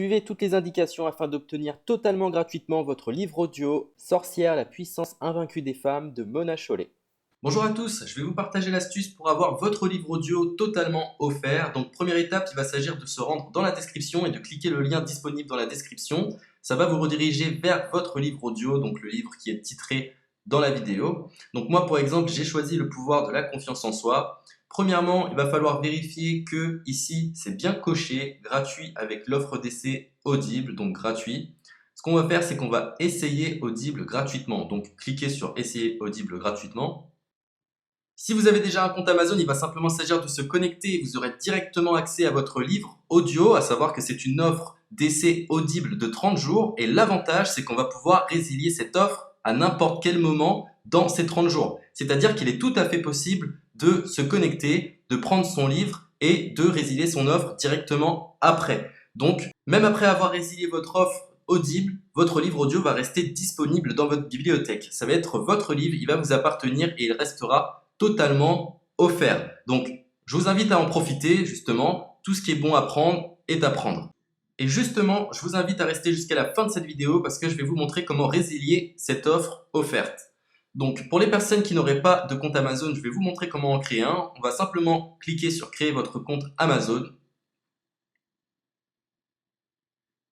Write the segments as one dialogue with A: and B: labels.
A: Suivez toutes les indications afin d'obtenir totalement gratuitement votre livre audio Sorcière, la puissance invaincue des femmes de Mona Chollet.
B: Bonjour à tous, je vais vous partager l'astuce pour avoir votre livre audio totalement offert. Donc première étape, il va s'agir de se rendre dans la description et de cliquer le lien disponible dans la description. Ça va vous rediriger vers votre livre audio, donc le livre qui est titré dans la vidéo. Donc moi par exemple, j'ai choisi le pouvoir de la confiance en soi. Premièrement, il va falloir vérifier que ici c'est bien coché, gratuit avec l'offre d'essai Audible, donc gratuit. Ce qu'on va faire, c'est qu'on va essayer Audible gratuitement. Donc cliquez sur essayer Audible gratuitement. Si vous avez déjà un compte Amazon, il va simplement s'agir de se connecter et vous aurez directement accès à votre livre audio, à savoir que c'est une offre d'essai Audible de 30 jours et l'avantage c'est qu'on va pouvoir résilier cette offre à n'importe quel moment dans ces 30 jours. C'est-à-dire qu'il est tout à fait possible de se connecter, de prendre son livre et de résilier son offre directement après. Donc, même après avoir résilié votre offre Audible, votre livre audio va rester disponible dans votre bibliothèque. Ça va être votre livre, il va vous appartenir et il restera totalement offert. Donc, je vous invite à en profiter, justement. Tout ce qui est bon à prendre est à prendre. Et justement, je vous invite à rester jusqu'à la fin de cette vidéo parce que je vais vous montrer comment résilier cette offre offerte. Donc, pour les personnes qui n'auraient pas de compte Amazon, je vais vous montrer comment en créer un. On va simplement cliquer sur créer votre compte Amazon.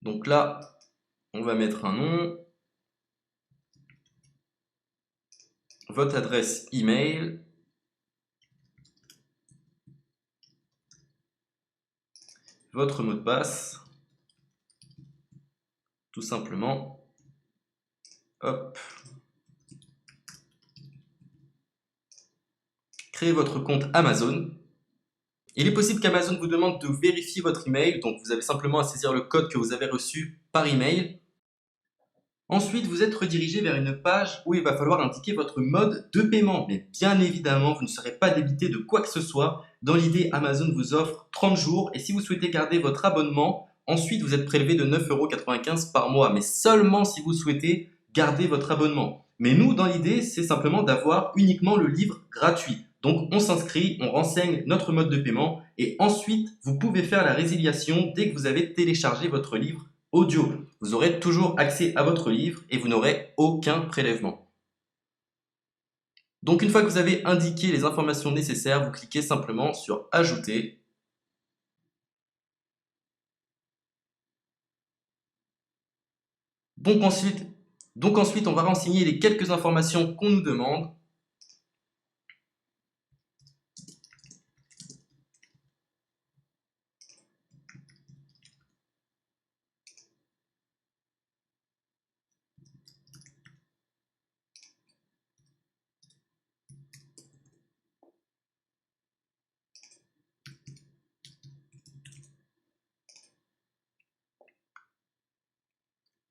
B: Donc là, on va mettre un nom, votre adresse email, votre mot de passe, tout simplement. Hop. Créez votre compte Amazon. Il est possible qu'Amazon vous demande de vérifier votre email, donc vous avez simplement à saisir le code que vous avez reçu par email. Ensuite, vous êtes redirigé vers une page où il va falloir indiquer votre mode de paiement. Mais bien évidemment, vous ne serez pas débité de quoi que ce soit. Dans l'idée, Amazon vous offre 30 jours et si vous souhaitez garder votre abonnement, ensuite vous êtes prélevé de 9,95 € par mois, mais seulement si vous souhaitez garder votre abonnement. Mais nous, dans l'idée, c'est simplement d'avoir uniquement le livre gratuit. Donc on s'inscrit, on renseigne notre mode de paiement et ensuite vous pouvez faire la résiliation dès que vous avez téléchargé votre livre audio. Vous aurez toujours accès à votre livre et vous n'aurez aucun prélèvement. Donc une fois que vous avez indiqué les informations nécessaires, vous cliquez simplement sur Ajouter. Donc ensuite, on va renseigner les quelques informations qu'on nous demande.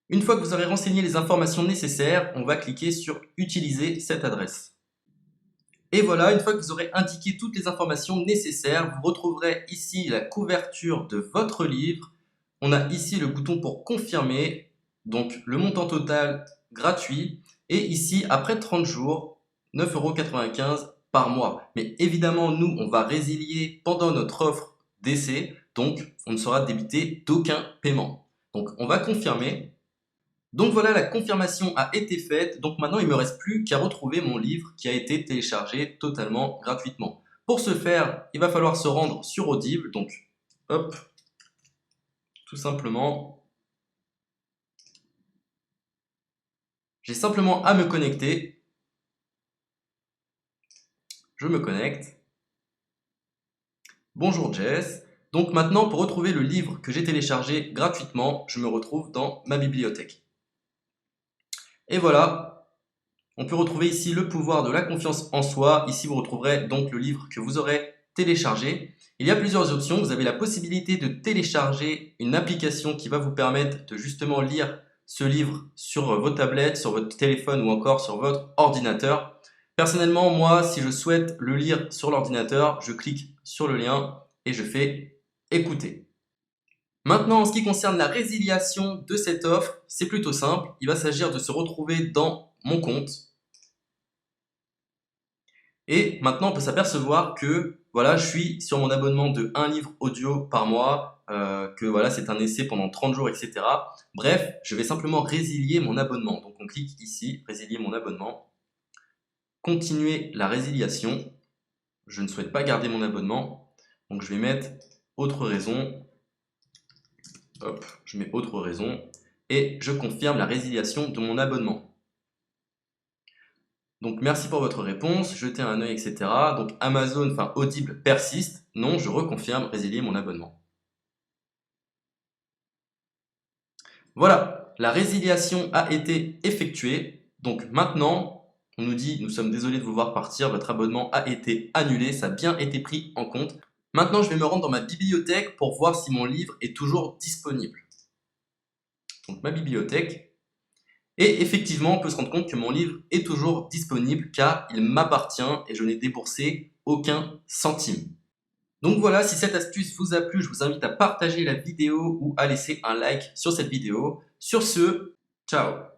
B: Une fois que vous aurez renseigné les informations nécessaires, on va cliquer sur Utiliser cette adresse. Et voilà, une fois que vous aurez indiqué toutes les informations nécessaires, vous retrouverez ici la couverture de votre livre. On a ici le bouton pour confirmer, donc le montant total gratuit. Et ici, après 30 jours, 9,95 € par mois. Mais évidemment, nous, on va résilier pendant notre offre d'essai, donc on ne sera débité d'aucun paiement. Donc on va confirmer. Donc voilà, la confirmation a été faite, donc maintenant il ne me reste plus qu'à retrouver mon livre qui a été téléchargé totalement gratuitement. Pour ce faire, il va falloir se rendre sur Audible, donc hop, tout simplement, j'ai simplement à me connecter, je me connecte, bonjour Jess, donc maintenant pour retrouver le livre que j'ai téléchargé gratuitement, je me retrouve dans ma bibliothèque. Et voilà, on peut retrouver ici le pouvoir de la confiance en soi. Ici, vous retrouverez donc le livre que vous aurez téléchargé. Il y a plusieurs options. Vous avez la possibilité de télécharger une application qui va vous permettre de justement lire ce livre sur vos tablettes, sur votre téléphone ou encore sur votre ordinateur. Personnellement, moi, si je souhaite le lire sur l'ordinateur, je clique sur le lien et je fais écouter. Maintenant, en ce qui concerne la résiliation de cette offre, c'est plutôt simple. Il va s'agir de se retrouver dans mon compte. Et maintenant, on peut s'apercevoir que voilà, je suis sur mon abonnement de 1 livre audio par mois. que voilà, c'est un essai pendant 30 jours, etc. Bref, je vais simplement résilier mon abonnement. Donc on clique ici, résilier mon abonnement, continuer la résiliation. Je ne souhaite pas garder mon abonnement, donc je vais mettre autre raison. Hop, je mets autre raison et je confirme la résiliation de mon abonnement. Donc merci pour votre réponse, jetez un œil, etc. Donc Amazon, enfin Audible persiste. Non, je reconfirme, résilier mon abonnement. Voilà, la résiliation a été effectuée. Donc maintenant, on nous dit, nous sommes désolés de vous voir partir, votre abonnement a été annulé, ça a bien été pris en compte. Maintenant, je vais me rendre dans ma bibliothèque pour voir si mon livre est toujours disponible. Donc ma bibliothèque. Et effectivement, on peut se rendre compte que mon livre est toujours disponible car il m'appartient et je n'ai déboursé aucun centime. Donc voilà, si cette astuce vous a plu, je vous invite à partager la vidéo ou à laisser un like sur cette vidéo. Sur ce, ciao!